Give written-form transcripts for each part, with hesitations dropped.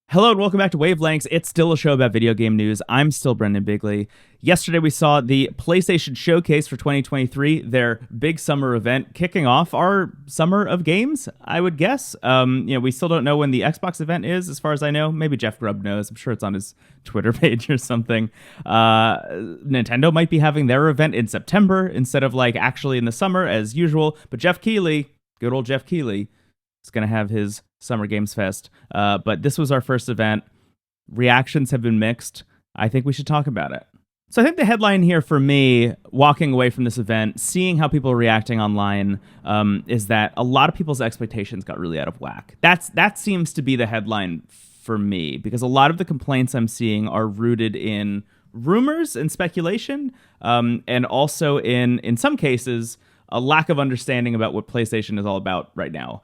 Hello and welcome back to Wavelengths. It's still a show about video game news. I'm still Brendan Bigley. Yesterday we saw the PlayStation Showcase for 2023, their big summer event, kicking off our summer of games, I would guess. We still don't know when the Xbox event is, as far as I know. Maybe Jeff Grubb knows. I'm sure it's on his Twitter page or something. Nintendo might be having their event in September instead of actually in the summer as usual. But Jeff Keighley, good old Jeff Keighley, is going to have his Summer Games Fest. But this was our first event. Reactions have been mixed. I think we should talk about it. So I think the headline here for me, walking away from this event, seeing how people are reacting online, is that a lot of people's expectations got really out of whack. That seems to be the headline for me, because a lot of the complaints I'm seeing are rooted in rumors and speculation, and also in some cases, a lack of understanding about what PlayStation is all about right now.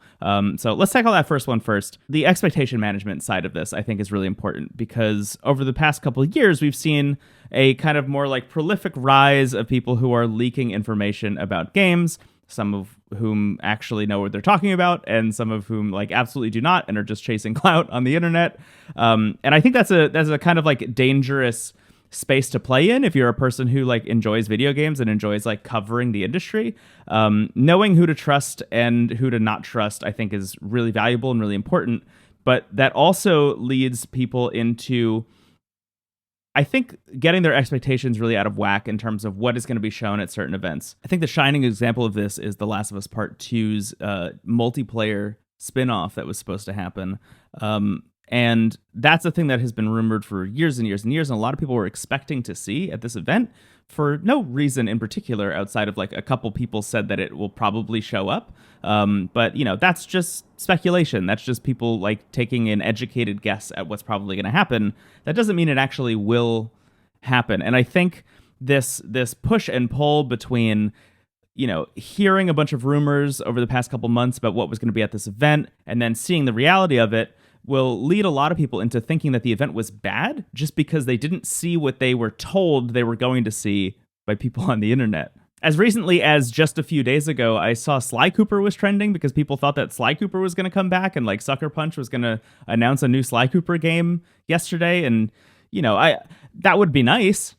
So let's tackle that first one first. The expectation management side of this, I think, is really important because over the past couple of years, we've seen a kind of more prolific rise of people who are leaking information about games, some of whom actually know what they're talking about, and some of whom absolutely do not and are just chasing clout on the internet. And I think that's a kind of dangerous space to play in if you're a person who enjoys video games and enjoys covering the industry. Knowing who to trust and who to not trust, I think, is really valuable and really important. But that also leads people into, I think, getting their expectations really out of whack in terms of what is going to be shown at certain events. I think the shining example of this is The Last of Us Part 2's multiplayer spin-off that was supposed to happen. And that's a thing that has been rumored for years and years and years, and a lot of people were expecting to see at this event for no reason in particular outside of a couple people said that it will probably show up. But, that's just speculation. That's just people taking an educated guess at what's probably going to happen. That doesn't mean it actually will happen. And I think this push and pull between hearing a bunch of rumors over the past couple months about what was going to be at this event and then seeing the reality of it will lead a lot of people into thinking that the event was bad just because they didn't see what they were told they were going to see by people on the internet. As recently as just a few days ago, I saw Sly Cooper was trending because people thought that Sly Cooper was going to come back and Sucker Punch was going to announce a new Sly Cooper game yesterday. And, that would be nice.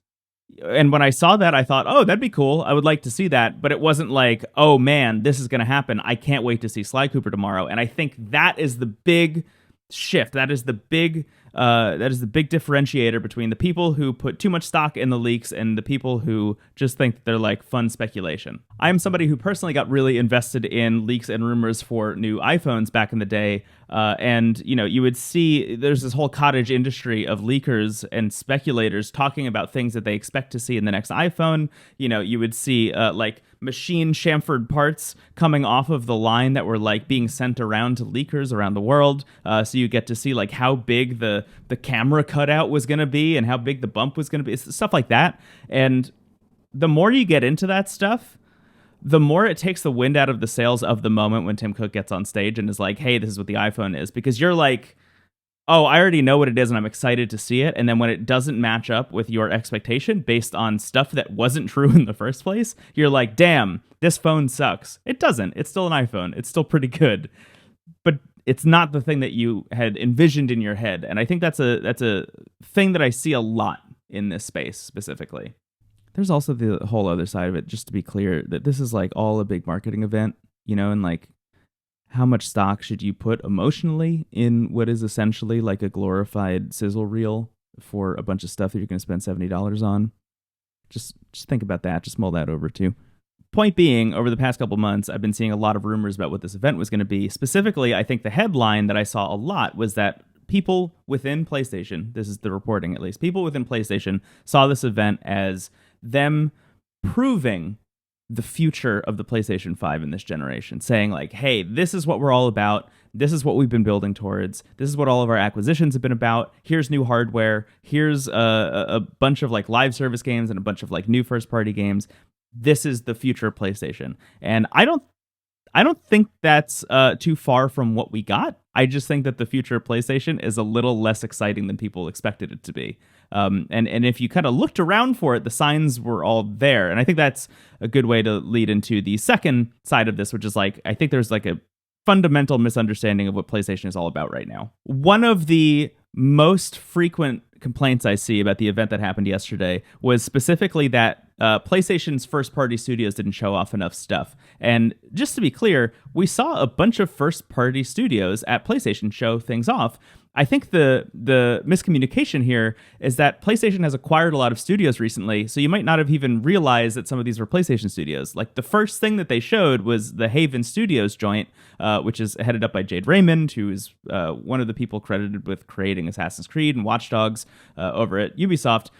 And when I saw that, I thought, oh, that'd be cool. I would like to see that. But it wasn't oh, man, this is going to happen. I can't wait to see Sly Cooper tomorrow. And I think that is the big shift. That is the big differentiator between the people who put too much stock in the leaks and the people who just think that they're fun speculation. I'm somebody who personally got really invested in leaks and rumors for new iPhones back in the day. And you would see there's this whole cottage industry of leakers and speculators talking about things that they expect to see in the next iPhone. You would see machine chamfered parts coming off of the line that were being sent around to leakers around the world. So you get to see how big the camera cutout was going to be and how big the bump was going to be. It's stuff like that. And the more you get into that stuff, the more it takes the wind out of the sails of the moment when Tim Cook gets on stage and is hey, this is what the iPhone is. Because you're oh, I already know what it is and I'm excited to see it. And then when it doesn't match up with your expectation based on stuff that wasn't true in the first place, you're damn, this phone sucks. It doesn't. It's still an iPhone. It's still pretty good. But it's not the thing that you had envisioned in your head. And I think that's a thing that I see a lot in this space specifically. There's also the whole other side of it, just to be clear, that this is all a big marketing event, and how much stock should you put emotionally in what is essentially a glorified sizzle reel for a bunch of stuff that you're going to spend $70 on? Just think about that. Just mull that over too. Point being, over the past couple months, I've been seeing a lot of rumors about what this event was going to be. Specifically, I think the headline that I saw a lot was that people within PlayStation, this is the reporting at least, people within PlayStation saw this event as them proving the future of the PlayStation 5 in this generation, saying hey, this is what we're all about. This is what we've been building towards. This is what all of our acquisitions have been about. Here's new hardware. Here's a bunch of live service games and a bunch of new first party games. This is the future of PlayStation. And I don't think that's too far from what we got. I just think that the future of PlayStation is a little less exciting than people expected it to be. And if you kind of looked around for it, the signs were all there. And I think that's a good way to lead into the second side of this, which is I think there's a fundamental misunderstanding of what PlayStation is all about right now. One of the most frequent complaints I see about the event that happened yesterday was specifically that PlayStation's first-party studios didn't show off enough stuff. And just to be clear, we saw a bunch of first-party studios at PlayStation show things off. I think the miscommunication here is that PlayStation has acquired a lot of studios recently, so you might not have even realized that some of these were PlayStation studios. Like, the first thing that they showed was the Haven Studios joint, which is headed up by Jade Raymond, who is one of the people credited with creating Assassin's Creed and Watch Dogs over at Ubisoft.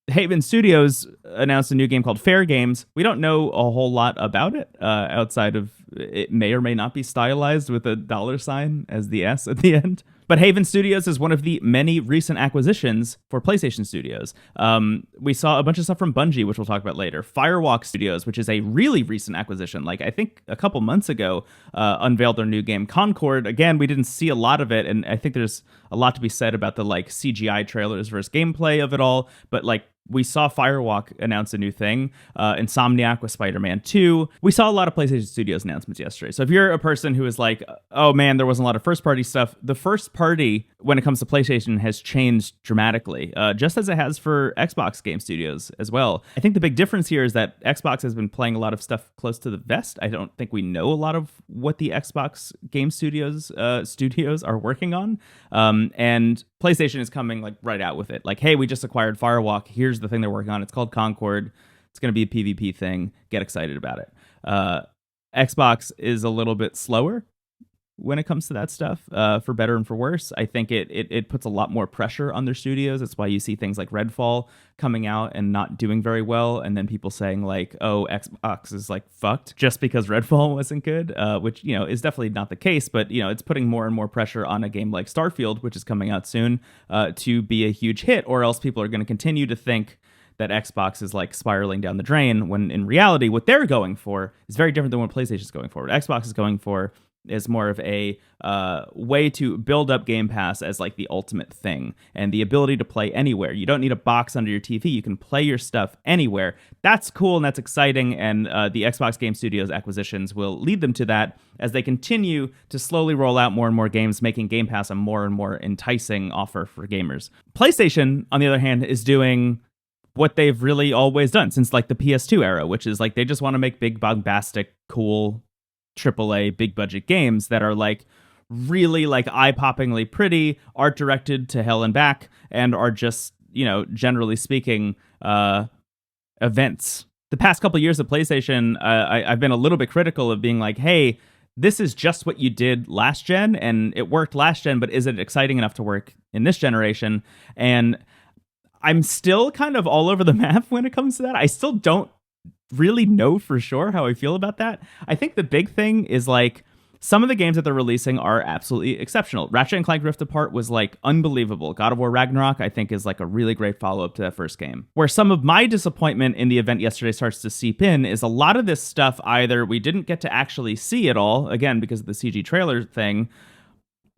Haven Studios announced a new game called Fairgames. We don't know a whole lot about it outside of it may or may not be stylized with a $ as the S at the end. But Haven Studios is one of the many recent acquisitions for PlayStation Studios. We saw a bunch of stuff from Bungie, which we'll talk about later. Firewalk Studios, which is a really recent acquisition, like I think a couple months ago, unveiled their new game Concord. Again, we didn't see a lot of it, and I think there's a lot to be said about the like CGI trailers versus gameplay of it all. But like, we saw Firewalk announce a new thing, Insomniac with Spider-Man 2. We saw a lot of PlayStation Studios announcements yesterday. So if you're a person who is like, oh man, there wasn't a lot of first-party stuff, the first party, when it comes to PlayStation, has changed dramatically, just as it has for Xbox game studios as well. I think the big difference here is that Xbox has been playing a lot of stuff close to the vest. I don't think we know a lot of what the Xbox game studios are working on. And PlayStation is coming like right out with it. Like, hey, we just acquired Firewalk. Here's the thing they're working on. It's called Concord. It's going to be a PvP thing. Get excited about it. Xbox is a little bit slower when it comes to that stuff, for better and for worse. I think it puts a lot more pressure on their studios. That's why you see things like Redfall coming out and not doing very well, and then people saying like, oh, Xbox is like fucked just because Redfall wasn't good, which, you know, is definitely not the case, but, you know, it's putting more and more pressure on a game like Starfield, which is coming out soon, to be a huge hit, or else people are going to continue to think that Xbox is like spiraling down the drain, when in reality what they're going for is very different than what PlayStation is going for. What Xbox is going for is more of a way to build up Game Pass as like the ultimate thing, and the ability to play anywhere. You don't need a box under your TV. You can play your stuff anywhere. That's cool and that's exciting, and the Xbox Game Studios acquisitions will lead them to that as they continue to slowly roll out more and more games, making Game Pass a more and more enticing offer for gamers. PlayStation, on the other hand, is doing what they've really always done since like the PS2 era, which is like they just want to make big, bombastic, cool AAA big budget games that are like really like eye-poppingly pretty, art directed to hell and back, and are just, you know, generally speaking, events. The past couple of years of PlayStation, I've been a little bit critical of being like, hey, this is just what you did last gen, and it worked last gen, but is it exciting enough to work in this generation? And I'm still kind of all over the map when it comes to that. I still don't really know for sure how I feel about that. I think the big thing is like some of the games that they're releasing are absolutely exceptional. Ratchet and Clank Rift Apart was like unbelievable. God of War Ragnarok, I think, is like a really great follow-up to that first game. Where some of my disappointment in the event yesterday starts to seep in is a lot of this stuff either we didn't get to actually see at all, again, because of the CG trailer thing,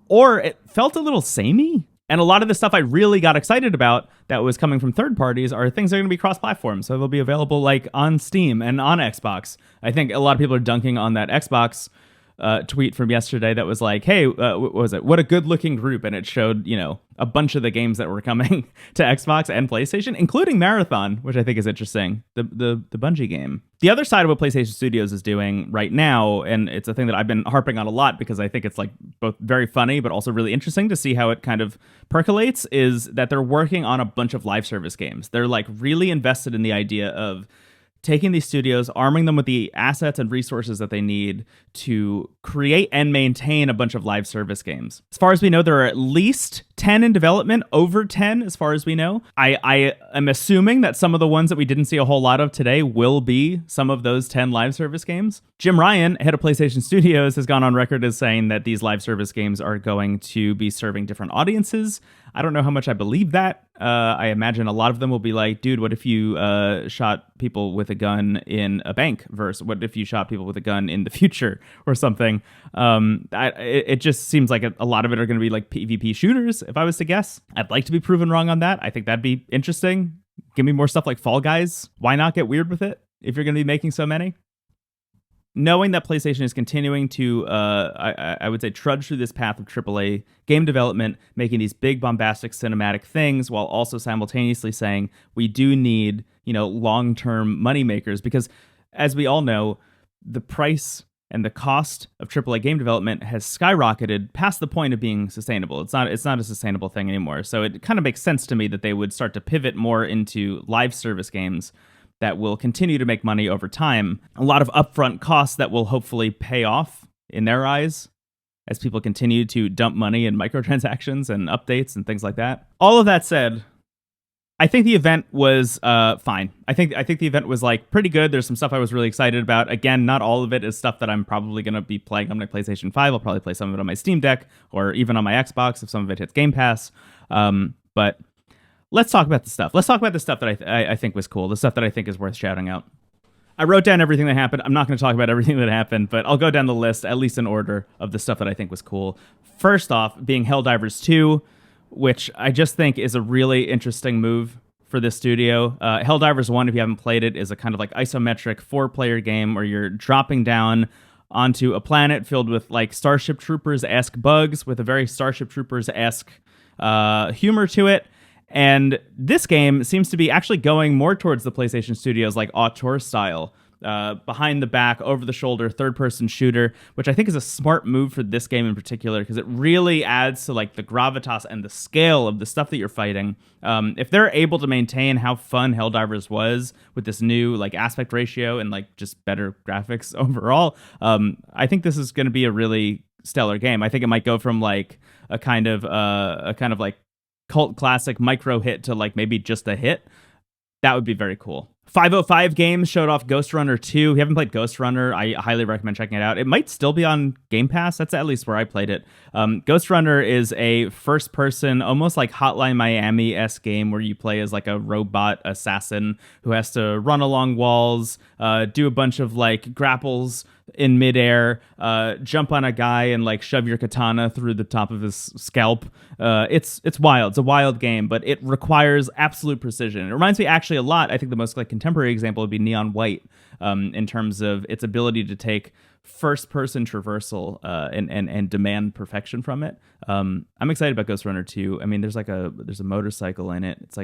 or it felt a little samey. And a lot of the stuff I really got excited about that was coming from third parties are things that are going to be cross-platform. So they'll be available like on Steam and on Xbox. I think a lot of people are dunking on that Xbox tweet from yesterday that was like, hey, what was it? What a good-looking group. And it showed, you know, a bunch of the games that were coming to Xbox and PlayStation, including Marathon, which I think is interesting, the Bungie game. The other side of what PlayStation Studios is doing right now, and it's a thing that I've been harping on a lot because I think it's like both very funny but also really interesting to see how it kind of percolates, is that they're working on a bunch of live service games. They're like really invested in the idea of taking these studios, arming them with the assets and resources that they need to create and maintain a bunch of live service games. As far as we know, there are at least 10 in development, over 10 as far as we know. I am assuming that some of the ones that we didn't see a whole lot of today will be some of those 10 live service games. Jim Ryan, head of PlayStation Studios, has gone on record as saying that these live service games are going to be serving different audiences. I don't know how much I believe that. I imagine a lot of them will be like, dude, what if you shot people with a gun in a bank versus what if you shot people with a gun in the future or something? It just seems like a lot of it are going to be like PvP shooters, if I was to guess. I'd like to be proven wrong on that. I think that'd be interesting. Give me more stuff like Fall Guys. Why not get weird with it if you're going to be making so many? knowing that PlayStation is continuing to, I would say, trudge through this path of AAA game development, making these big bombastic cinematic things, while also simultaneously saying we do need, long-term money makers, because as we all know, the price and the cost of AAA game development has skyrocketed past the point of being sustainable. It's not a sustainable thing anymore. So it kind of makes sense to me that they would start to pivot more into live service games that will continue to make money over time. A lot of upfront costs that will hopefully pay off in their eyes as people continue to dump money in microtransactions and updates and things like that. All of that said, I think the event was fine. I think the event was pretty good. There's some stuff I was really excited about. Again, not all of it is stuff that I'm probably going to be playing on my PlayStation 5. I'll probably play some of it on my Steam Deck or even on my Xbox if some of it hits Game Pass. But let's talk about the stuff. Let's talk about the stuff that I think was cool, the stuff that I think is worth shouting out. I wrote down everything that happened. I'm not going to talk about everything that happened, but I'll go down the list, at least in order, of the stuff that I think was cool. First off, being Helldivers 2, which I just think is a really interesting move for this studio. Helldivers 1, if you haven't played it, is a kind of isometric 4-player game where you're dropping down onto a planet filled with Starship Troopers-esque bugs with a very Starship Troopers-esque humor to it. And this game seems to be actually going more towards the PlayStation Studios auteur style. Behind the back, over the shoulder, third-person shooter, which I think is a smart move for this game in particular, because it really adds to the gravitas and the scale of the stuff that you're fighting. If they're able to maintain how fun Helldivers was with this new aspect ratio and just better graphics overall, I think this is going to be a really stellar game. I think it might go from a kind of cult classic micro hit to maybe just a hit. That would be very cool. 505 Games showed off Ghostrunner 2. If you haven't played Ghostrunner, I highly recommend checking it out. It might still be on Game Pass. That's at least where I played it. Ghostrunner is a first-person, almost Hotline Miami-esque game where you play as a robot assassin who has to run along walls, do a bunch of grapples in midair, jump on a guy and shove your katana through the top of his scalp. It's wild. It's a wild game, but it requires absolute precision. It reminds me actually a lot. I think the most contemporary example would be Neon White, in terms of its ability to take first-person traversal and demand perfection from it. I'm excited about Ghostrunner 2. I mean, there's a motorcycle in it. It's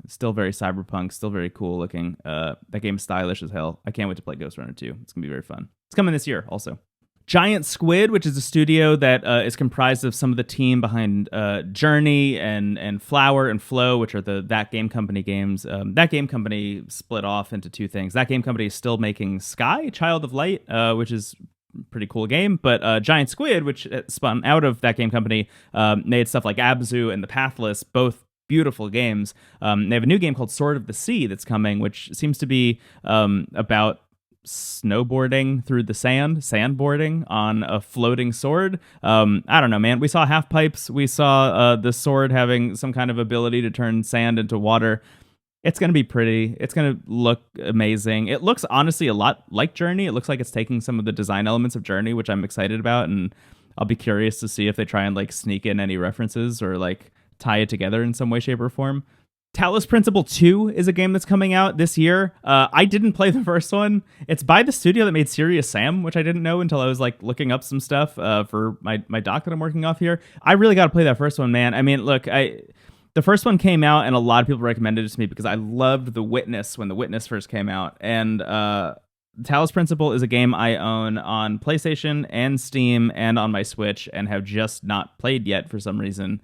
still very cyberpunk, still very cool looking. That game's stylish as hell. I can't wait to play Ghostrunner 2. It's gonna be very fun. It's coming this year also. Giant Squid, which is a studio that is comprised of some of the team behind Journey and Flower and Flow, which are the That Game Company games. That Game Company split off into two things. That Game Company is still making Sky, Child of Light, which is a pretty cool game. But Giant Squid, which spun out of That Game Company, made stuff like Abzu and The Pathless, both beautiful games. They have a new game called Sword of the Sea that's coming, which seems to be about snowboarding through the sandboarding on a floating sword. I don't know, man. We saw half pipes. We saw the sword having some kind of ability to turn sand into water. It's going to be pretty. It's going to look amazing. It looks honestly a lot like Journey. It looks like it's taking some of the design elements of Journey, which I'm excited about, and I'll be curious to see if they try and sneak in any references or tie it together in some way, shape, or form. Talos Principle 2 is a game that's coming out this year. I didn't play the first one. It's by the studio that made Serious Sam, which I didn't know until I was looking up some stuff for my doc that I'm working off here. I really got to play that first one, man. I mean, look, the first one came out and a lot of people recommended it to me because I loved The Witness when The Witness first came out. And Talos Principle is a game I own on PlayStation and Steam and on my Switch and have just not played yet for some reason.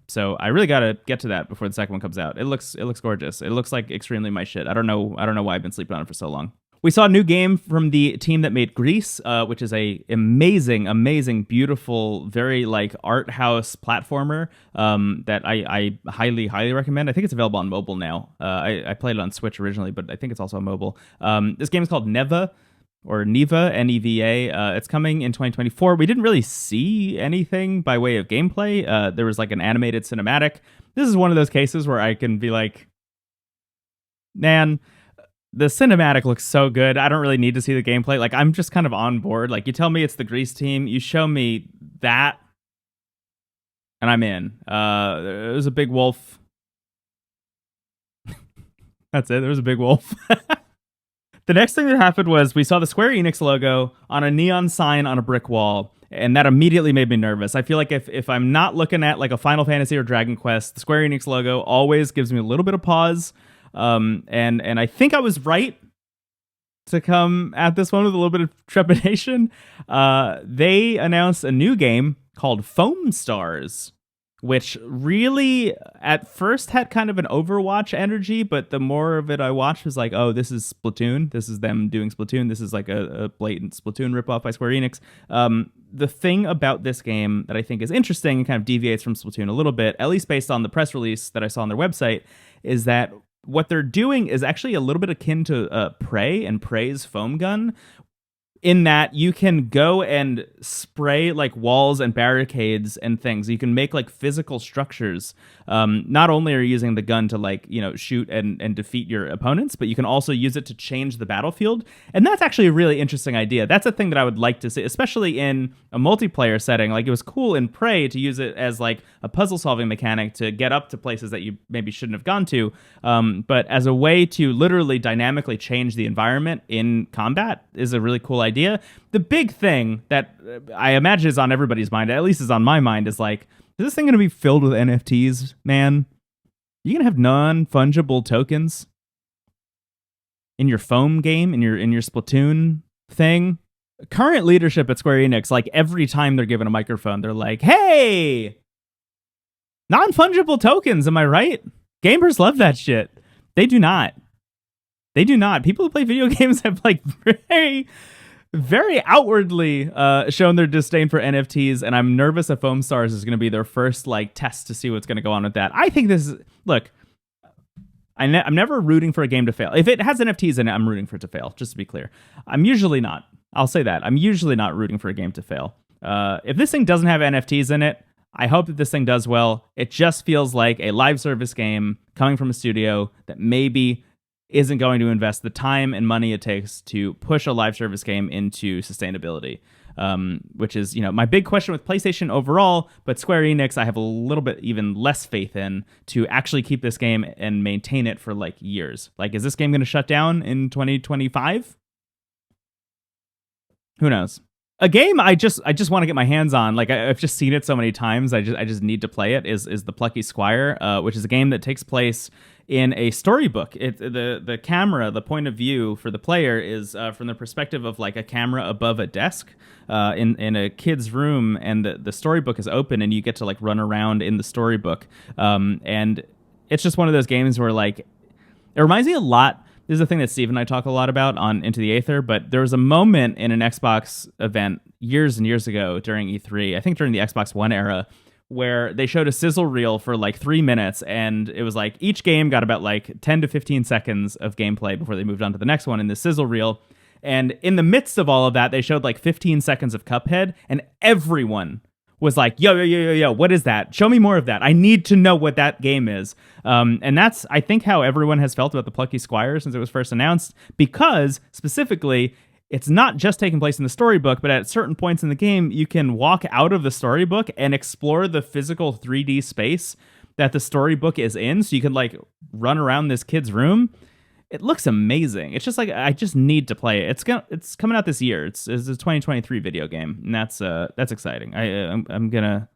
So I really got to get to that before the second one comes out. It looks gorgeous. It looks like extremely my shit. I don't know why I've been sleeping on it for so long. We saw a new game from the team that made Grease, which is a amazing, beautiful, very art house platformer that I highly recommend. I think it's available on mobile now. I played it on Switch originally, but I think it's also on mobile. This game is called Neva, or Neva, Neva. It's coming in 2024. We didn't really see anything by way of gameplay. There was an animated cinematic. This is one of those cases where I can be man, the cinematic looks so good. I don't really need to see the gameplay. I'm just kind of on board. You tell me it's the Grease team, you show me that, and I'm in. There was a big wolf. That's it. There was a big wolf. The next thing that happened was we saw the Square Enix logo on a neon sign on a brick wall, and that immediately made me nervous. I feel like if I'm not looking at like a Final Fantasy or Dragon Quest, the Square Enix logo always gives me a little bit of pause. And I think I was right to come at this one with a little bit of trepidation. They announced a new game called Foamstars, which really at first had kind of an Overwatch energy, but the more of it I watched was like, oh, this is Splatoon. This is them doing Splatoon. This is like a blatant Splatoon ripoff by Square Enix. The thing about this game that I think is interesting and kind of deviates from Splatoon a little bit, at least based on the press release that I saw on their website, is that what they're doing is actually a little bit akin to Prey and Prey's foam gun, in that you can go and spray like walls and barricades and things. You can make like physical structures. Not only are you using the gun to like, shoot and defeat your opponents, but you can also use it to change the battlefield. And that's actually a really interesting idea. That's a thing that I would like to see, especially in a multiplayer setting. Like it was cool in Prey to use it as like a puzzle solving mechanic to get up to places that you maybe shouldn't have gone to. But as a way to literally dynamically change the environment in combat is a really cool idea. The big thing that I imagine is on everybody's mind, at least is on my mind, is like, is this thing going to be filled with NFTs, man? You going to have non-fungible tokens in your foam game, in your Splatoon thing? Current leadership at Square Enix, like every time they're given a microphone, they're like, hey, non-fungible tokens, am I right? Gamers love that shit. They do not. They do not. People who play video games have like very outwardly shown their disdain for NFTs, and I'm nervous that Foamstars is going to be their first like test to see what's going to go on with that. I think this is, look, I'm never rooting for a game to fail. If it has NFTs in it, I'm rooting for it to fail, just to be clear. I'm usually not. I'll say that. I'm usually not rooting for a game to fail. If this thing doesn't have NFTs in it, I hope that this thing does well. It just feels like a live service game coming from a studio that maybe isn't going to invest the time and money it takes to push a live service game into sustainability, which is, my big question with PlayStation overall, but Square Enix, I have a little bit even less faith in to actually keep this game and maintain it for like years. Like, is this game going to shut down in 2025? Who knows? A game I just want to get my hands on, like I've just seen it so many times, I just need to play it, is the Plucky Squire, which is a game that takes place in a storybook. The camera, the point of view for the player is from the perspective of like a camera above a desk in a kid's room, and the storybook is open and you get to like run around in the storybook. And it's just one of those games where like, it reminds me a lot. This is a thing that Steve and I talk a lot about on Into the Aether, but there was a moment in an Xbox event years and years ago during E3, I think during the Xbox One era, where they showed a sizzle reel for like 3 minutes, and it was like each game got about like 10 to 15 seconds of gameplay before they moved on to the next one in the sizzle reel. And in the midst of all of that, they showed like 15 seconds of Cuphead, and everyone was like, yo, what is that? Show me more of that. I need to know what that game is. And that's, I think, how everyone has felt about the Plucky Squire since it was first announced, because specifically, it's not just taking place in the storybook, but at certain points in the game, you can walk out of the storybook and explore the physical 3D space that the storybook is in. So you can like run around this kid's room. It looks amazing. It's just like, I just need to play it. It's coming out this year. It's a 2023 video game, and that's exciting. I'm gonna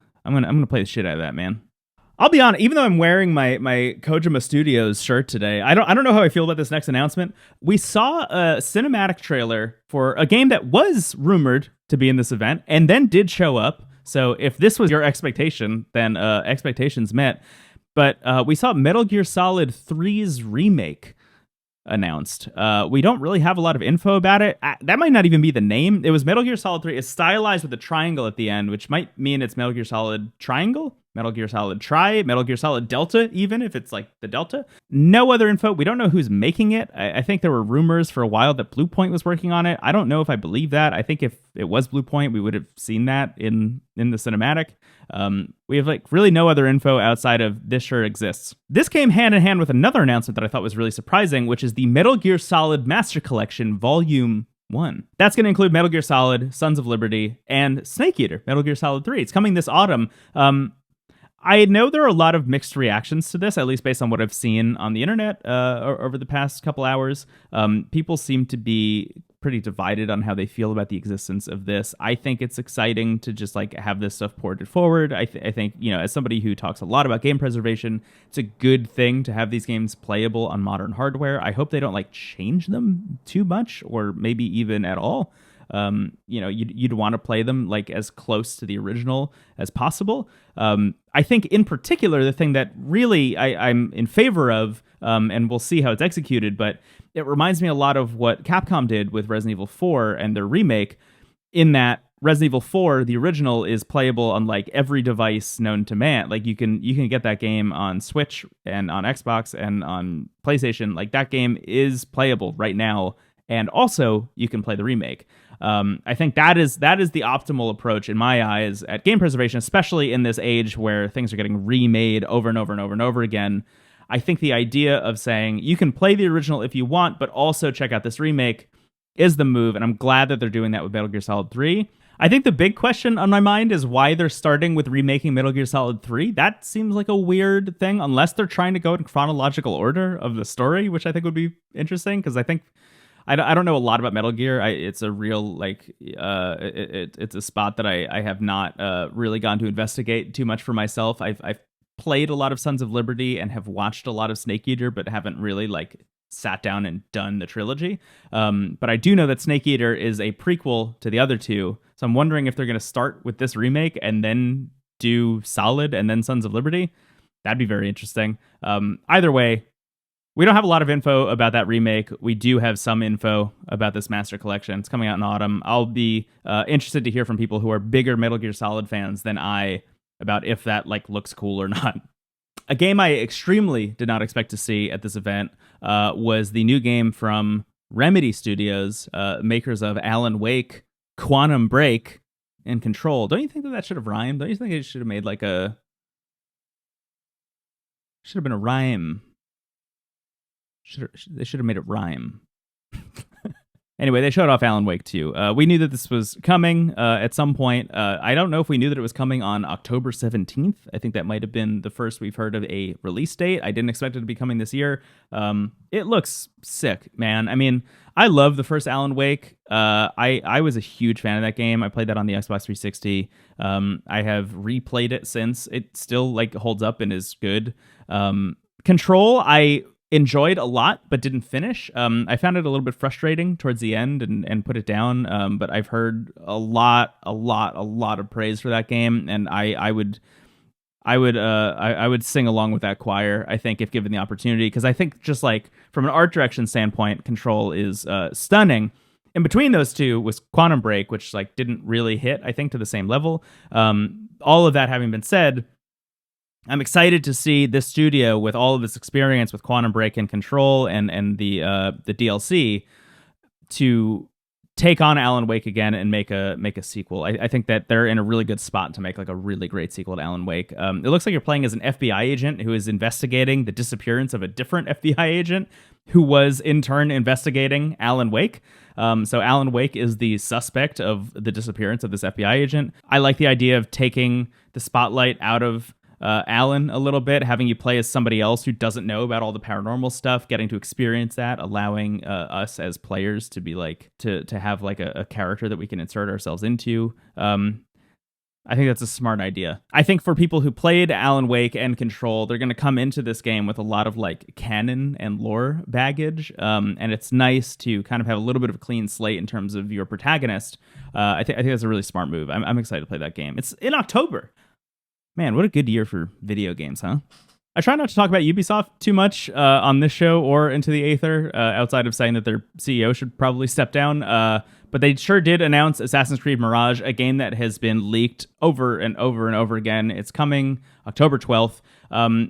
play the shit out of that, man. I'll be honest, even though I'm wearing my Kojima Studios shirt today, I don't know how I feel about this next announcement. We saw a cinematic trailer for a game that was rumored to be in this event and then did show up. So if this was your expectation, then expectations met. But we saw Metal Gear Solid 3's remake announced. We don't really have a lot of info about it. That might not even be the name. It was Metal Gear Solid 3. It's stylized with a triangle at the end, which might mean it's Metal Gear Solid Triangle, Metal Gear Solid Tri, Metal Gear Solid Delta, even if it's like the Delta. No other info. We don't know who's making it. I think there were rumors for a while that Blue Point was working on it. I don't know if I believe that. I think if it was Blue Point, we would have seen that in the cinematic. We have like really no other info outside of this sure exists. This came hand in hand with another announcement that I thought was really surprising, which is the Metal Gear Solid Master Collection Volume 1. That's going to include Metal Gear Solid, Sons of Liberty, and Snake Eater, Metal Gear Solid 3. It's coming this autumn. I know there are a lot of mixed reactions to this, at least based on what I've seen on the internet over the past couple hours. People seem to be pretty divided on how they feel about the existence of this. I think it's exciting to just like have this stuff ported forward. I think, you know, as somebody who talks a lot about game preservation, it's a good thing to have these games playable on modern hardware. I hope they don't like change them too much or maybe even at all. You know, you'd want to play them like as close to the original as possible. I think in particular, the thing that really I'm in favor of, and we'll see how it's executed, but it reminds me a lot of what Capcom did with Resident Evil 4 and their remake, in that Resident Evil 4, the original, is playable on like every device known to man. Like you can get that game on Switch and on Xbox and on PlayStation. Like that game is playable right now, and also you can play the remake. I think that is the optimal approach in my eyes at game preservation, especially in this age where things are getting remade over and over and over and over again. I think the idea of saying you can play the original if you want, but also check out this remake is the move, and I'm glad that they're doing that with Metal Gear Solid 3. I think the big question on my mind is why they're starting with remaking Metal Gear Solid 3. That seems like a weird thing, unless they're trying to go in chronological order of the story, which I think would be interesting, because I think I don't know a lot about Metal Gear. It's a real, like, it's a spot that I have not really gone to investigate too much for myself. I've played a lot of Sons of Liberty and have watched a lot of Snake Eater, but haven't really, like, sat down and done the trilogy. But I do know that Snake Eater is a prequel to the other two, so I'm wondering if they're going to start with this remake and then do Solid and then Sons of Liberty. That'd be very interesting. Either way, we don't have a lot of info about that remake. We do have some info about this Master Collection. It's coming out in autumn. I'll be interested to hear from people who are bigger Metal Gear Solid fans than I about if that like looks cool or not. A game I extremely did not expect to see at this event was the new game from Remedy Studios, makers of Alan Wake, Quantum Break, and Control. Don't you think that should have rhymed? Don't you think it should have made like a... Should have been a rhyme. They should have made it rhyme. Anyway, they showed off Alan Wake 2. We knew that this was coming at some point. I don't know if we knew that it was coming on October 17th. I think that might have been the first we've heard of a release date. I didn't expect it to be coming this year. It looks sick, man. I mean, I love the first Alan Wake. I was a huge fan of that game. I played that on the Xbox 360. I have replayed it since. It still like holds up and is good. Control, I enjoyed a lot, but didn't finish. I found it a little bit frustrating towards the end and put it down. But I've heard a lot of praise for that game, and I would sing along with that choir, I think, if given the opportunity, because I think just like from an art direction standpoint, Control is stunning. In between those two was Quantum Break, which like didn't really hit, I think, to the same level. All of that having been said, I'm excited to see this studio with all of its experience with Quantum Break and Control and the DLC to take on Alan Wake again and make a sequel. I think that they're in a really good spot to make like a really great sequel to Alan Wake. It looks like you're playing as an FBI agent who is investigating the disappearance of a different FBI agent who was in turn investigating Alan Wake. So Alan Wake is the suspect of the disappearance of this FBI agent. I like the idea of taking the spotlight out of Alan a little bit, having you play as somebody else who doesn't know about all the paranormal stuff, getting to experience that, allowing us as players to be like to have like a character that we can insert ourselves into. I think that's a smart idea. I think for people who played Alan Wake and Control, they're going to come into this game with a lot of like canon and lore baggage, and it's nice to kind of have a little bit of a clean slate in terms of your protagonist. I think that's a really smart move. I'm excited to play that game. It's in October. Man, what a good year for video games, huh? I try not to talk about Ubisoft too much on this show or Into the Aether, outside of saying that their CEO should probably step down. But they sure did announce Assassin's Creed Mirage, a game that has been leaked over and over and over again. It's coming October 12th.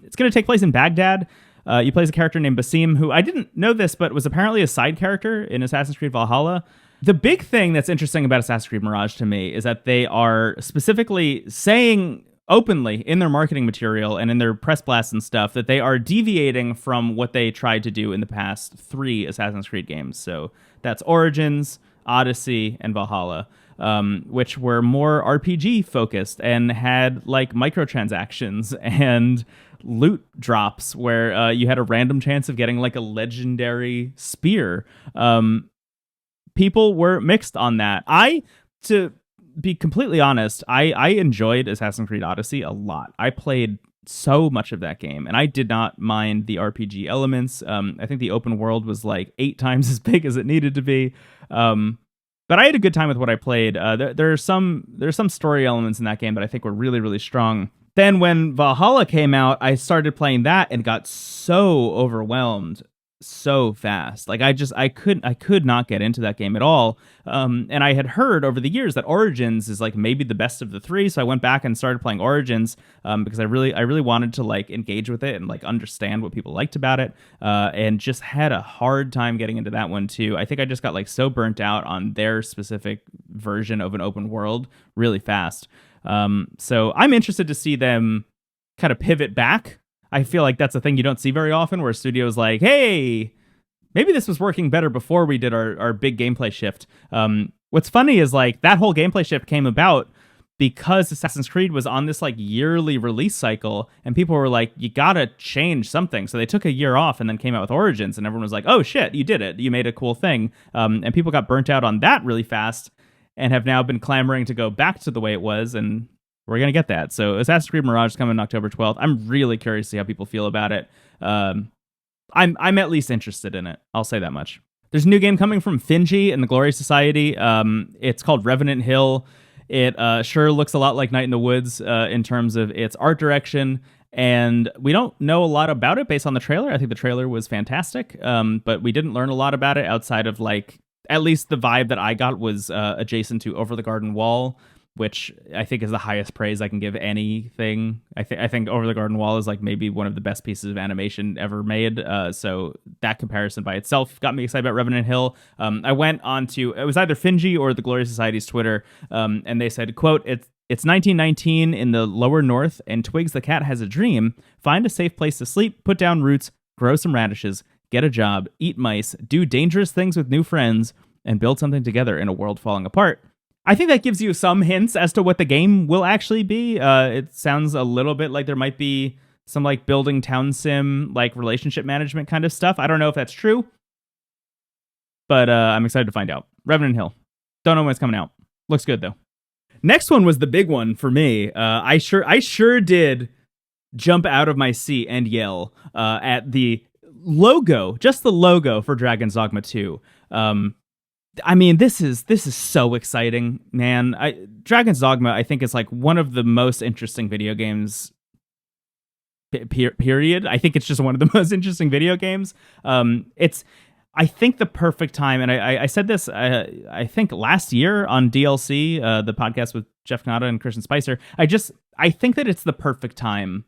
It's going to take place in Baghdad. You play as a character named Basim, who I didn't know this, but was apparently a side character in Assassin's Creed Valhalla. The big thing that's interesting about Assassin's Creed Mirage to me is that they are specifically saying openly in their marketing material and in their press blasts and stuff that they are deviating from what they tried to do in the past 3 Assassin's Creed games. So that's Origins, Odyssey, and Valhalla. which were more RPG focused and had like microtransactions and loot drops where you had a random chance of getting like a legendary spear. People were mixed on that. To be completely honest, I enjoyed Assassin's Creed Odyssey a lot. I played so much of that game, and I did not mind the RPG elements. I think the open world was like 8 times as big as it needed to be. But I had a good time with what I played. There's some story elements in that game that I think were really, really strong. Then when Valhalla came out, I started playing that and got so overwhelmed so fast. Like I could not get into that game at all. And I had heard over the years that Origins is like maybe the best of the 3, so I went back and started playing Origins because I really wanted to like engage with it and like understand what people liked about it. And just had a hard time getting into that one too. I think I just got like so burnt out on their specific version of an open world really fast. So I'm interested to see them kind of pivot back. I feel like that's a thing you don't see very often, where a studio's like, hey, maybe this was working better before we did our big gameplay shift. What's funny is like that whole gameplay shift came about because Assassin's Creed was on this like yearly release cycle, and people were like, you gotta change something. So they took a year off and then came out with Origins, and everyone was like, oh shit, you did it. You made a cool thing. And people got burnt out on that really fast and have now been clamoring to go back to the way it was, and we're going to get that. So Assassin's Creed Mirage is coming October 12th. I'm really curious to see how people feel about it. I'm at least interested in it. I'll say that much. There's a new game coming from Finji and the Glory Society. It's called Revenant Hill. It sure looks a lot like Night in the Woods in terms of its art direction. And we don't know a lot about it based on the trailer. I think the trailer was fantastic. But we didn't learn a lot about it outside of like, at least the vibe that I got was adjacent to Over the Garden Wall, which I think is the highest praise I can give anything. I think Over the Garden Wall is like maybe one of the best pieces of animation ever made. So that comparison by itself got me excited about Revenant Hill. I went on to, it was either Finji or the Glory Society's Twitter, and they said, quote, It's 1919 in the lower north, and Twigs the cat has a dream. Find a safe place to sleep, put down roots, grow some radishes, get a job, eat mice, do dangerous things with new friends, and build something together in a world falling apart. I think that gives you some hints as to what the game will actually be. It sounds a little bit like there might be some like building town sim, like relationship management kind of stuff. I don't know if that's true, but I'm excited to find out. Revenant Hill. Don't know when it's coming out. Looks good though. Next one was the big one for me. I sure did jump out of my seat and yell at the logo, just the logo for Dragon's Dogma 2. I mean, this is so exciting, man. Dragon's Dogma, I think, is like one of the most interesting video games. Period. I think it's just one of the most interesting video games. It's, I think, the perfect time, and I said this, I think last year on DLC, the podcast with Jeff Kanata and Christian Spicer. I think that it's the perfect time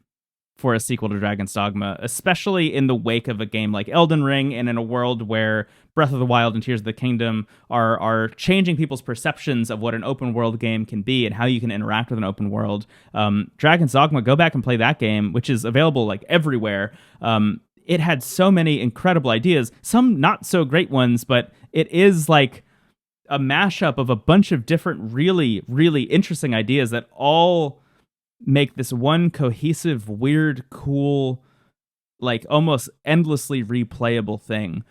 for a sequel to Dragon's Dogma, especially in the wake of a game like Elden Ring, and in a world where Breath of the Wild and Tears of the Kingdom are changing people's perceptions of what an open world game can be and how you can interact with an open world. Dragon's Dogma, go back and play that game, which is available like everywhere. It had so many incredible ideas, some not so great ones, but it is like a mashup of a bunch of different really, really interesting ideas that all make this one cohesive, weird, cool, like almost endlessly replayable thing.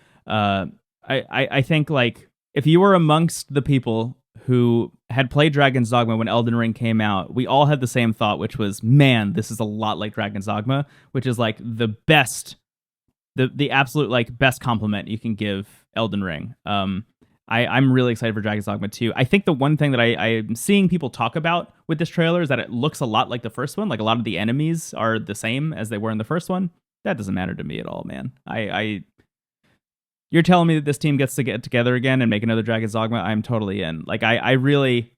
I think like if you were amongst the people who had played Dragon's Dogma when Elden Ring came out, we all had the same thought, which was, man, this is a lot like Dragon's Dogma, which is like the best, the absolute like best compliment you can give Elden Ring. I'm really excited for Dragon's Dogma 2. I think the one thing that I'm seeing people talk about with this trailer is that it looks a lot like the first one. Like a lot of the enemies are the same as they were in the first one. That doesn't matter to me at all, man. You're telling me that this team gets to get together again and make another Dragon's Dogma? I'm totally in. Like I really,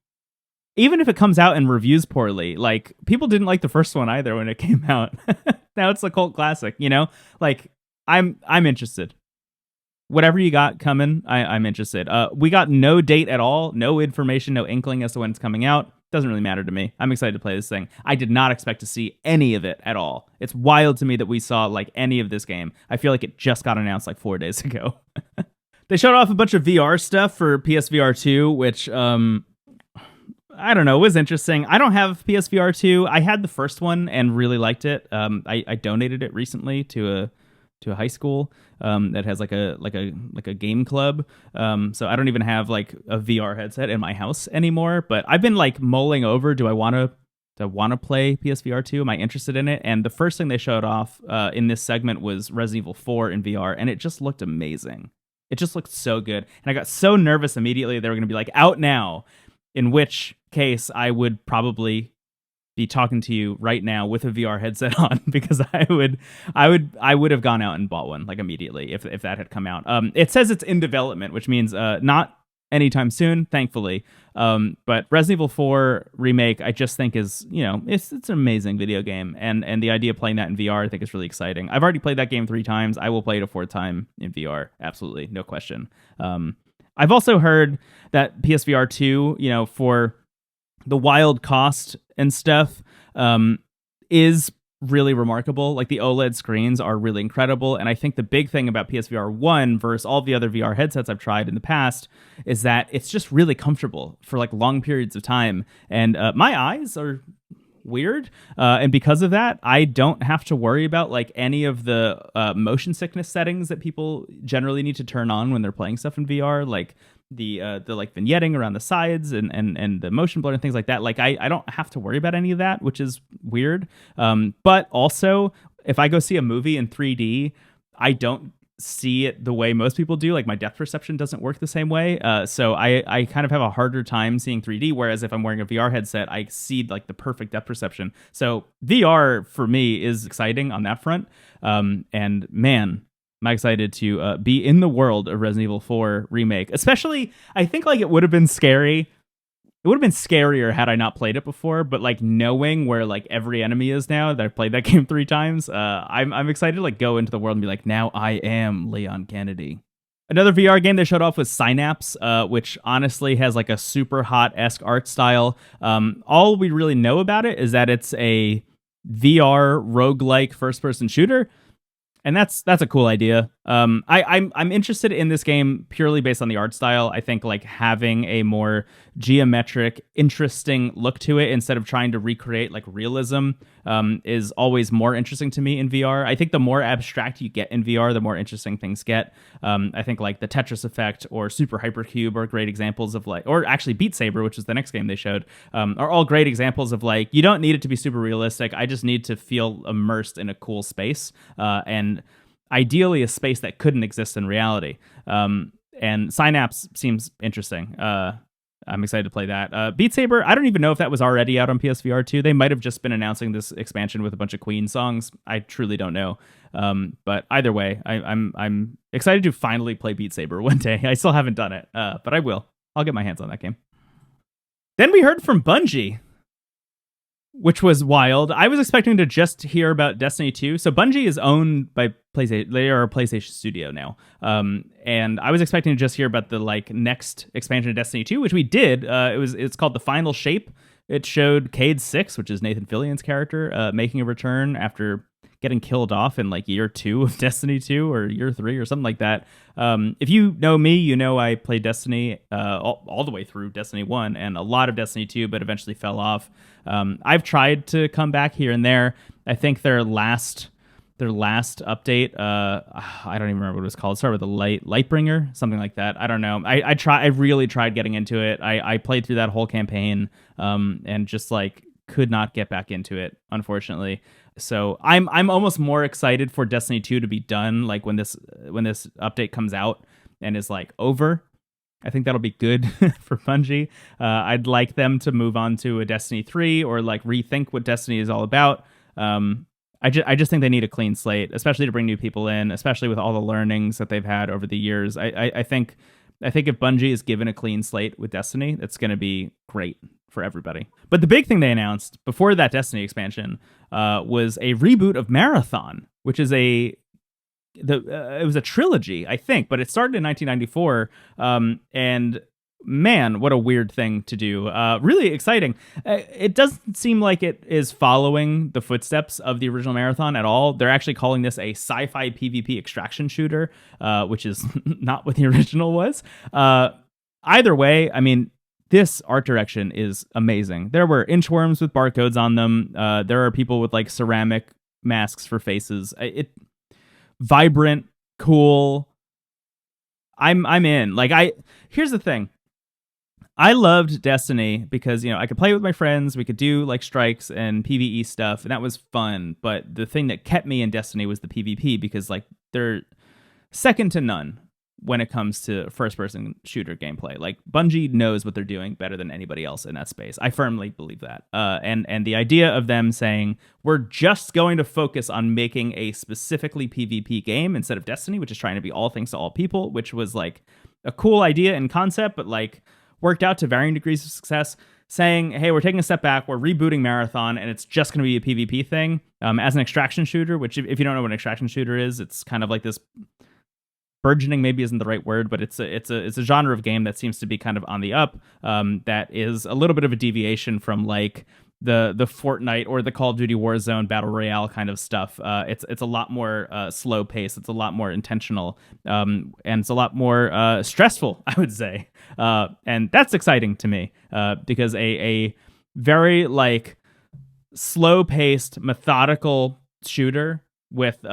even if it comes out and reviews poorly, like people didn't like the first one either when it came out. Now it's a cult classic, you know? Like I'm interested. Whatever you got coming, I'm interested. We got no date at all, no information, no inkling as to when it's coming out. Doesn't really matter to me. I'm excited to play this thing. I did not expect to see any of it at all. It's wild to me that we saw like any of this game. I feel like it just got announced like 4 days ago. They showed off a bunch of VR stuff for PSVR 2, which I don't know. It was interesting. I don't have PSVR 2. I had the first one and really liked it. I donated it recently to a high school that has like a game club. So I don't even have like a VR headset in my house anymore. But I've been like mulling over, do I want to play PSVR 2? Am I interested in it? And the first thing they showed off in this segment was Resident Evil 4 in VR, and it just looked amazing. It just looked so good. And I got so nervous immediately they were going to be like, out now, in which case I would probably be talking to you right now with a VR headset on, because I would have gone out and bought one like immediately if that had come out. It says it's in development, which means not anytime soon, thankfully. But Resident Evil 4 Remake, I just think is, it's an amazing video game, and the idea of playing that in VR I think is really exciting. I've already played that game 3 times. I will play it a 4th time in VR, absolutely, no question. I've also heard that PSVR 2, for the wild cost and stuff, is really remarkable. Like the OLED screens are really incredible. And I think the big thing about PSVR 1 versus all the other VR headsets I've tried in the past is that it's just really comfortable for like long periods of time. And my eyes are weird. And because of that, I don't have to worry about like any of the motion sickness settings that people generally need to turn on when they're playing stuff in VR. Like the like vignetting around the sides and the motion blur and things like that. Like I don't have to worry about any of that, which is weird. But also, if I go see a movie in 3D, I don't see it the way most people do. Like my depth perception doesn't work the same way. So I kind of have a harder time seeing 3D. Whereas if I'm wearing a VR headset, I see like the perfect depth perception. So VR for me is exciting on that front. And man, I'm excited to be in the world of Resident Evil 4 Remake. Especially, I think like it would have been scary. It would have been scarier had I not played it before, but like knowing where like every enemy is now that I've played that game 3 times, I'm excited to like go into the world and be like, now I am Leon Kennedy. Another VR game they showed off was Synapse, which honestly has like a super hot-esque art style. All we really know about it is that it's a VR roguelike first-person shooter. And that's a cool idea. I'm interested in this game purely based on the art style. I think like having a more geometric, interesting look to it instead of trying to recreate like realism is always more interesting to me in VR. I think the more abstract you get in VR, the more interesting things get. I think like the Tetris Effect or Super Hypercube are great examples of like, or actually Beat Saber, which is the next game they showed, are all great examples of like, you don't need it to be super realistic. I just need to feel immersed in a cool space. And ideally a space that couldn't exist in reality. And Synapse seems interesting. I'm excited to play that. Beat Saber, I don't even know if that was already out on PSVR 2. They might have just been announcing this expansion with a bunch of Queen songs. I truly don't know. But either way, I'm excited to finally play Beat Saber one day. I still haven't done it, but I will. I'll get my hands on that game. Then we heard from Bungie, which was wild. I was expecting to just hear about Destiny 2. So Bungie is owned by PlayStation. They are a PlayStation studio now. And I was expecting to just hear about the like next expansion of Destiny 2, which we did. It's called The Final Shape. It showed Cade 6, which is Nathan Fillion's character, making a return after getting killed off in like year 2 of Destiny 2 or year 3 or something like that. If you know me, you know I played Destiny all the way through Destiny 1 and a lot of Destiny 2, but eventually fell off. I've tried to come back here and there. I think their last update, I don't even remember what it was called. It started with a Lightbringer, something like that. I don't know. I really tried getting into it. I played through that whole campaign and just like could not get back into it, unfortunately. So I'm almost more excited for Destiny 2 to be done, like when this update comes out and is like over. I think that'll be good for Bungie. I'd like them to move on to a Destiny 3 or like rethink what Destiny is all about. I just think they need a clean slate, especially to bring new people in, especially with all the learnings that they've had over the years. I think if Bungie is given a clean slate with Destiny, it's going to be great for everybody. But the big thing they announced before that Destiny expansion was a reboot of Marathon, which is it was a trilogy, I think, but it started in 1994. And man, what a weird thing to do. Really exciting. It doesn't seem like it is following the footsteps of the original Marathon at all. They're actually calling this a sci-fi PvP extraction shooter, which is not what the original was. Either way, I mean, this art direction is amazing. There were inchworms with barcodes on them. There are people with like ceramic masks for faces. It vibrant, cool. I'm in. Here's the thing. I loved Destiny because, I could play with my friends. We could do like strikes and PvE stuff, and that was fun. But the thing that kept me in Destiny was the PvP because like they're second to none when it comes to first-person shooter gameplay. Like Bungie knows what they're doing better than anybody else in that space. I firmly believe that. And the idea of them saying we're just going to focus on making a specifically PvP game instead of Destiny, which is trying to be all things to all people, which was like a cool idea and concept, but like worked out to varying degrees of success. Saying, hey, we're taking a step back, we're rebooting Marathon, and it's just going to be a PvP thing as an extraction shooter. Which, if you don't know what an extraction shooter is, it's kind of like this. Burgeoning maybe isn't the right word, but it's a genre of game that seems to be kind of on the up. That is a little bit of a deviation from like the Fortnite or the Call of Duty Warzone battle royale kind of stuff. It's a lot more slow pace. It's a lot more intentional, and it's a lot more stressful, I would say. And that's exciting to me because a very like slow paced, methodical shooter with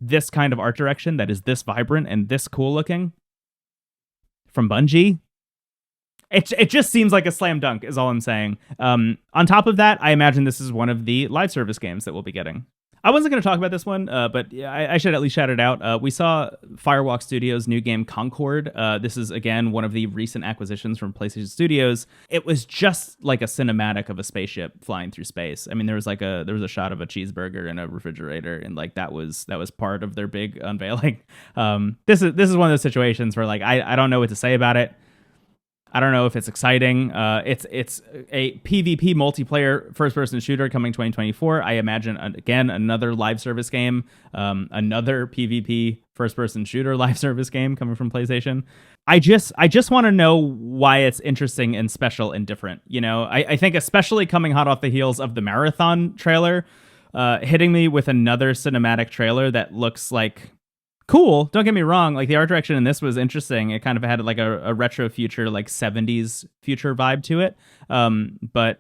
this kind of art direction that is this vibrant and this cool looking from Bungie, it just seems like a slam dunk is all I'm saying. On top of that, I imagine this is one of the live service games that we'll be getting. I wasn't going to talk about this one, but I should at least shout it out. We saw Firewalk Studios' new game Concord. This is, again, one of the recent acquisitions from PlayStation Studios. It was just like a cinematic of a spaceship flying through space. I mean, there was a shot of a cheeseburger in a refrigerator, and like that was part of their big unveiling. This is one of those situations where like I don't know what to say about it. I don't know if it's exciting. It's a PvP multiplayer first-person shooter coming 2024. I imagine, again, another live service game, another PvP first-person shooter live service game coming from PlayStation. I just want to know why it's interesting and special and different. I think especially coming hot off the heels of the Marathon trailer, hitting me with another cinematic trailer that looks like cool. Don't get me wrong. Like the art direction in this was interesting. It kind of had like a retro future, like 70s future vibe to it. But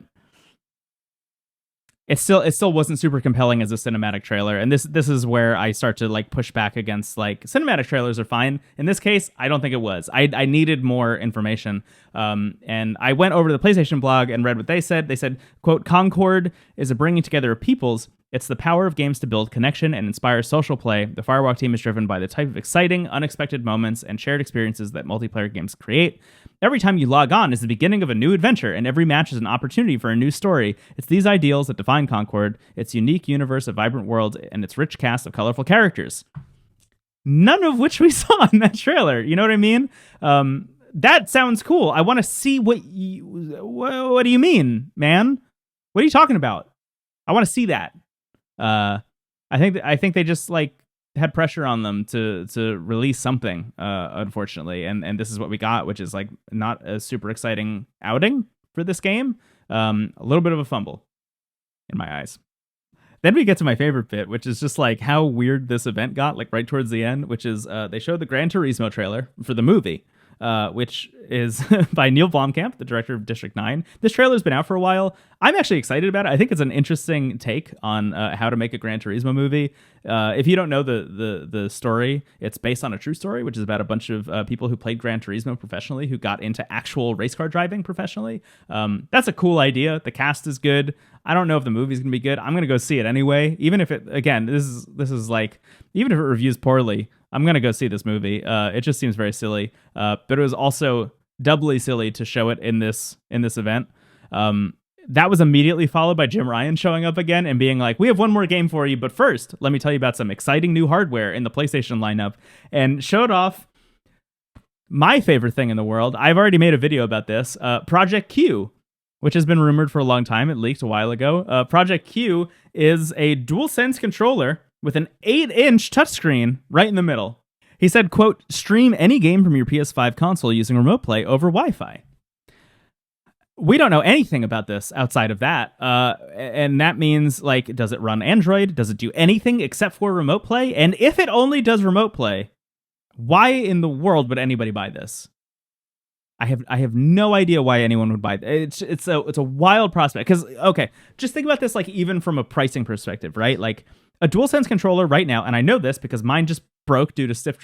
it still wasn't super compelling as a cinematic trailer. And this is where I start to like push back against like cinematic trailers are fine. In this case, I don't think it was. I needed more information. And I went over to the PlayStation blog and read what they said. They said, quote, Concord is a bringing together of peoples. It's the power of games to build connection and inspire social play. The Firewalk team is driven by the type of exciting, unexpected moments and shared experiences that multiplayer games create. Every time you log on is the beginning of a new adventure, and every match is an opportunity for a new story. It's these ideals that define Concord, its unique universe of vibrant worlds, and its rich cast of colorful characters. None of which we saw in that trailer. You know what I mean? That sounds cool. I want to see what do you mean, man? What are you talking about? I want to see that. I think they just like had pressure on them to release something, unfortunately, and this is what we got, which is like not a super exciting outing for this game. A little bit of a fumble in my eyes. Then we get to my favorite bit, which is just like how weird this event got, like right towards the end, which is they showed the Gran Turismo trailer for the movie. Which is by Neil Blomkamp, the director of District 9. This trailer's been out for a while. I'm actually excited about it. I think it's an interesting take on how to make a Gran Turismo movie. If you don't know the story, it's based on a true story, which is about a bunch of people who played Gran Turismo professionally, who got into actual race car driving professionally. That's a cool idea. The cast is good. I don't know if the movie's going to be good. I'm going to go see it anyway. Even if it, again, this is like, even if it reviews poorly, I'm going to go see this movie. It just seems very silly. But it was also doubly silly to show it in this event. That was immediately followed by Jim Ryan showing up again and being like, we have one more game for you, but first, let me tell you about some exciting new hardware in the PlayStation lineup, and showed off my favorite thing in the world. I've already made a video about this, Project Q, which has been rumored for a long time. It leaked a while ago. Project Q is a DualSense controller with an 8-inch touchscreen right in the middle. He said, quote, stream any game from your PS5 console using remote play over Wi-Fi. We don't know anything about this outside of that. And that means, like, does it run Android? Does it do anything except for remote play? And if it only does remote play, why in the world would anybody buy this? I have no idea why anyone would buy it. It's a wild prospect because okay, just think about this like even from a pricing perspective, right? Like a DualSense controller right now, and I know this because mine just broke due to stick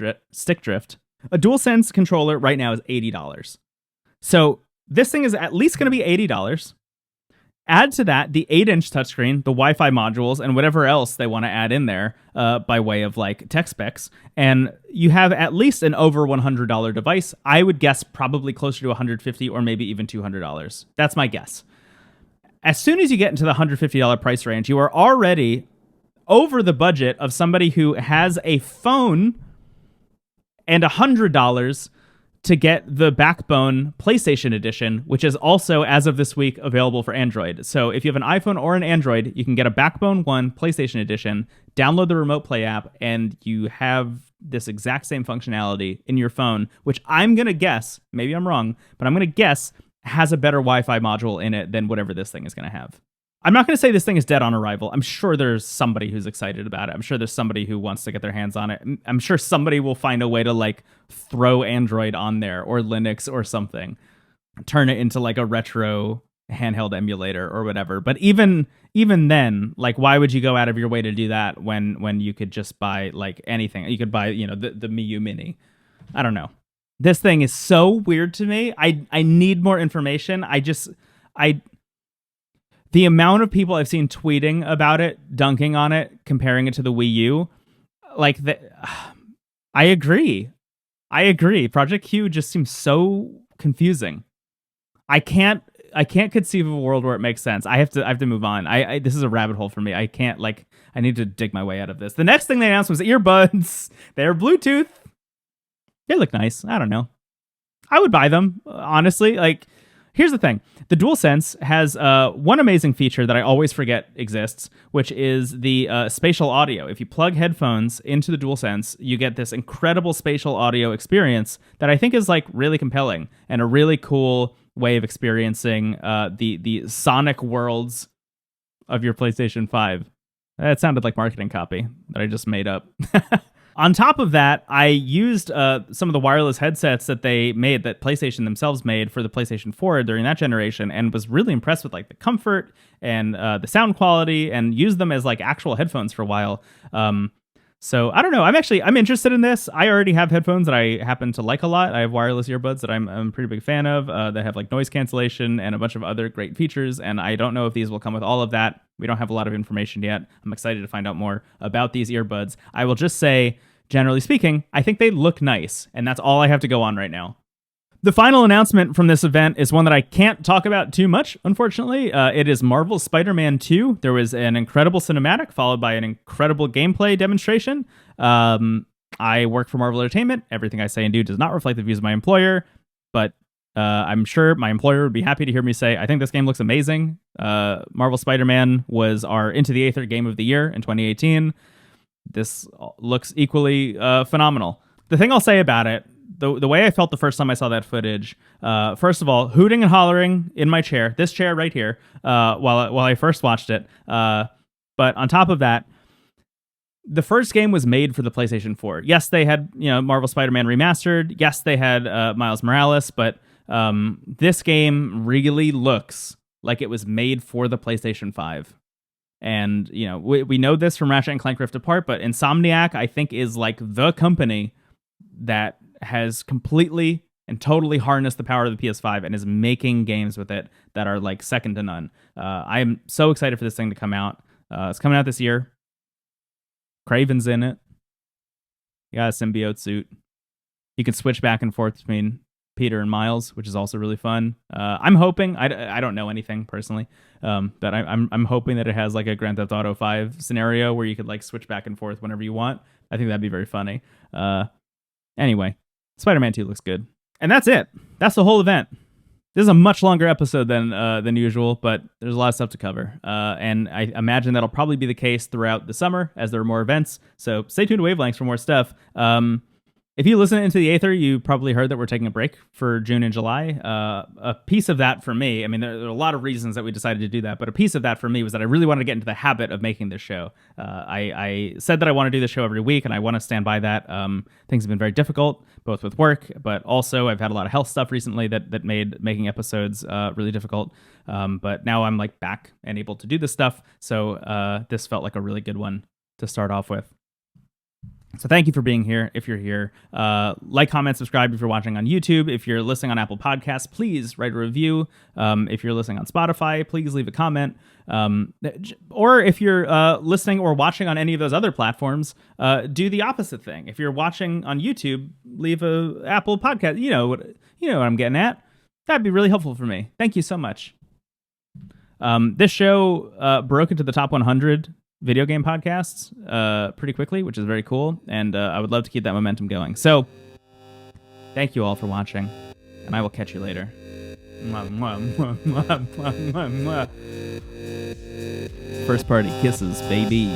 drift. A DualSense controller right now is $80. So this thing is at least going to be $80. Add to that the 8-inch touchscreen, the Wi-Fi modules, and whatever else they want to add in there by way of like tech specs, and you have at least an over $100 device. I would guess probably closer to $150 or maybe even $200. That's my guess. As soon as you get into the $150 price range, you are already over the budget of somebody who has a phone and $100 to get the Backbone PlayStation Edition, which is also, as of this week, available for Android. So if you have an iPhone or an Android, you can get a Backbone 1 PlayStation Edition, download the Remote Play app, and you have this exact same functionality in your phone, which I'm going to guess, maybe I'm wrong, but I'm going to guess has a better Wi-Fi module in it than whatever this thing is going to have. I'm not going to say this thing is dead on arrival. I'm sure there's somebody who's excited about it. I'm sure there's somebody who wants to get their hands on it. I'm sure somebody will find a way to like throw Android on there or Linux or something, turn it into like a retro handheld emulator or whatever. But even then, like, why would you go out of your way to do that when you could just buy like anything? You could buy, the Miu Mini. I don't know. This thing is so weird to me. I need more information. The amount of people I've seen tweeting about it, dunking on it, comparing it to the Wii U, I agree. Project Q just seems so confusing. I can't conceive of a world where it makes sense. I have to move on. This is a rabbit hole for me. I can't I need to dig my way out of this. The next thing they announced was earbuds. They're Bluetooth. They look nice. I don't know. I would buy them, honestly. Like, here's the thing. The DualSense has one amazing feature that I always forget exists, which is the spatial audio. If you plug headphones into the DualSense, you get this incredible spatial audio experience that I think is like really compelling and a really cool way of experiencing the sonic worlds of your PlayStation 5. That sounded like marketing copy that I just made up. On top of that, I used some of the wireless headsets that PlayStation themselves made for the PlayStation 4 during that generation, and was really impressed with like the comfort and the sound quality, and used them as like actual headphones for a while. So I don't know. I'm interested in this. I already have headphones that I happen to like a lot. I have wireless earbuds that I'm a pretty big fan of that have like noise cancellation and a bunch of other great features. And I don't know if these will come with all of that. We don't have a lot of information yet. I'm excited to find out more about these earbuds. I will just say, generally speaking, I think they look nice, and that's all I have to go on right now. The final announcement from this event is one that I can't talk about too much, unfortunately. It is Marvel's Spider-Man 2. There was an incredible cinematic followed by an incredible gameplay demonstration. I work for Marvel Entertainment. Everything I say and do does not reflect the views of my employer, but I'm sure my employer would be happy to hear me say, I think this game looks amazing. Marvel Spider-Man was our Into the Aether game of the year in 2018. This looks equally phenomenal. The thing I'll say about it, the way I felt the first time I saw that footage, first of all, hooting and hollering in my chair, this chair right here, while I first watched it. But on top of that, the first game was made for the PlayStation 4. Yes, they had Marvel Spider-Man remastered. Yes, they had Miles Morales, but this game really looks like it was made for the PlayStation 5. And, we know this from Ratchet and Clank Rift Apart, but Insomniac, I think, is like the company that has completely and totally harnessed the power of the PS5 and is making games with it that are like second to none. I am so excited for this thing to come out. It's coming out this year. Kraven's in it. You got a symbiote suit. You can switch back and forth between Peter and Miles, which is also really fun. I'm hoping, I don't know anything personally, but I'm hoping that it has like a Grand Theft Auto 5 scenario where you could like switch back and forth whenever you want. I think that'd be very funny. Anyway, Spider-Man 2 looks good. And that's it. That's the whole event. This is a much longer episode than usual, but there's a lot of stuff to cover. And I imagine that'll probably be the case throughout the summer as there are more events. So stay tuned to Wavelengths for more stuff. If you listen into the Aether, you probably heard that we're taking a break for June and July. A piece of that for me, I mean, there are a lot of reasons that we decided to do that, but a piece of that for me was that I really wanted to get into the habit of making this show. I said that I want to do the show every week, and I want to stand by that. Things have been very difficult, both with work, but also I've had a lot of health stuff recently that made making episodes really difficult. But now I'm like back and able to do this stuff, so this felt like a really good one to start off with. So thank you for being here. If you're here, like, comment, subscribe if you're watching on YouTube. If you're listening on Apple Podcasts, please write a review. If you're listening on Spotify, please leave a comment. Or if you're listening or watching on any of those other platforms, do the opposite thing. If you're watching on YouTube, leave a Apple Podcast. You know what I'm getting at. That'd be really helpful for me. Thank you so much. This show broke into the top 100 video game podcasts pretty quickly, which is very cool, and I would love to keep that momentum going. So thank you all for watching, and I will catch you later. First party kisses, baby.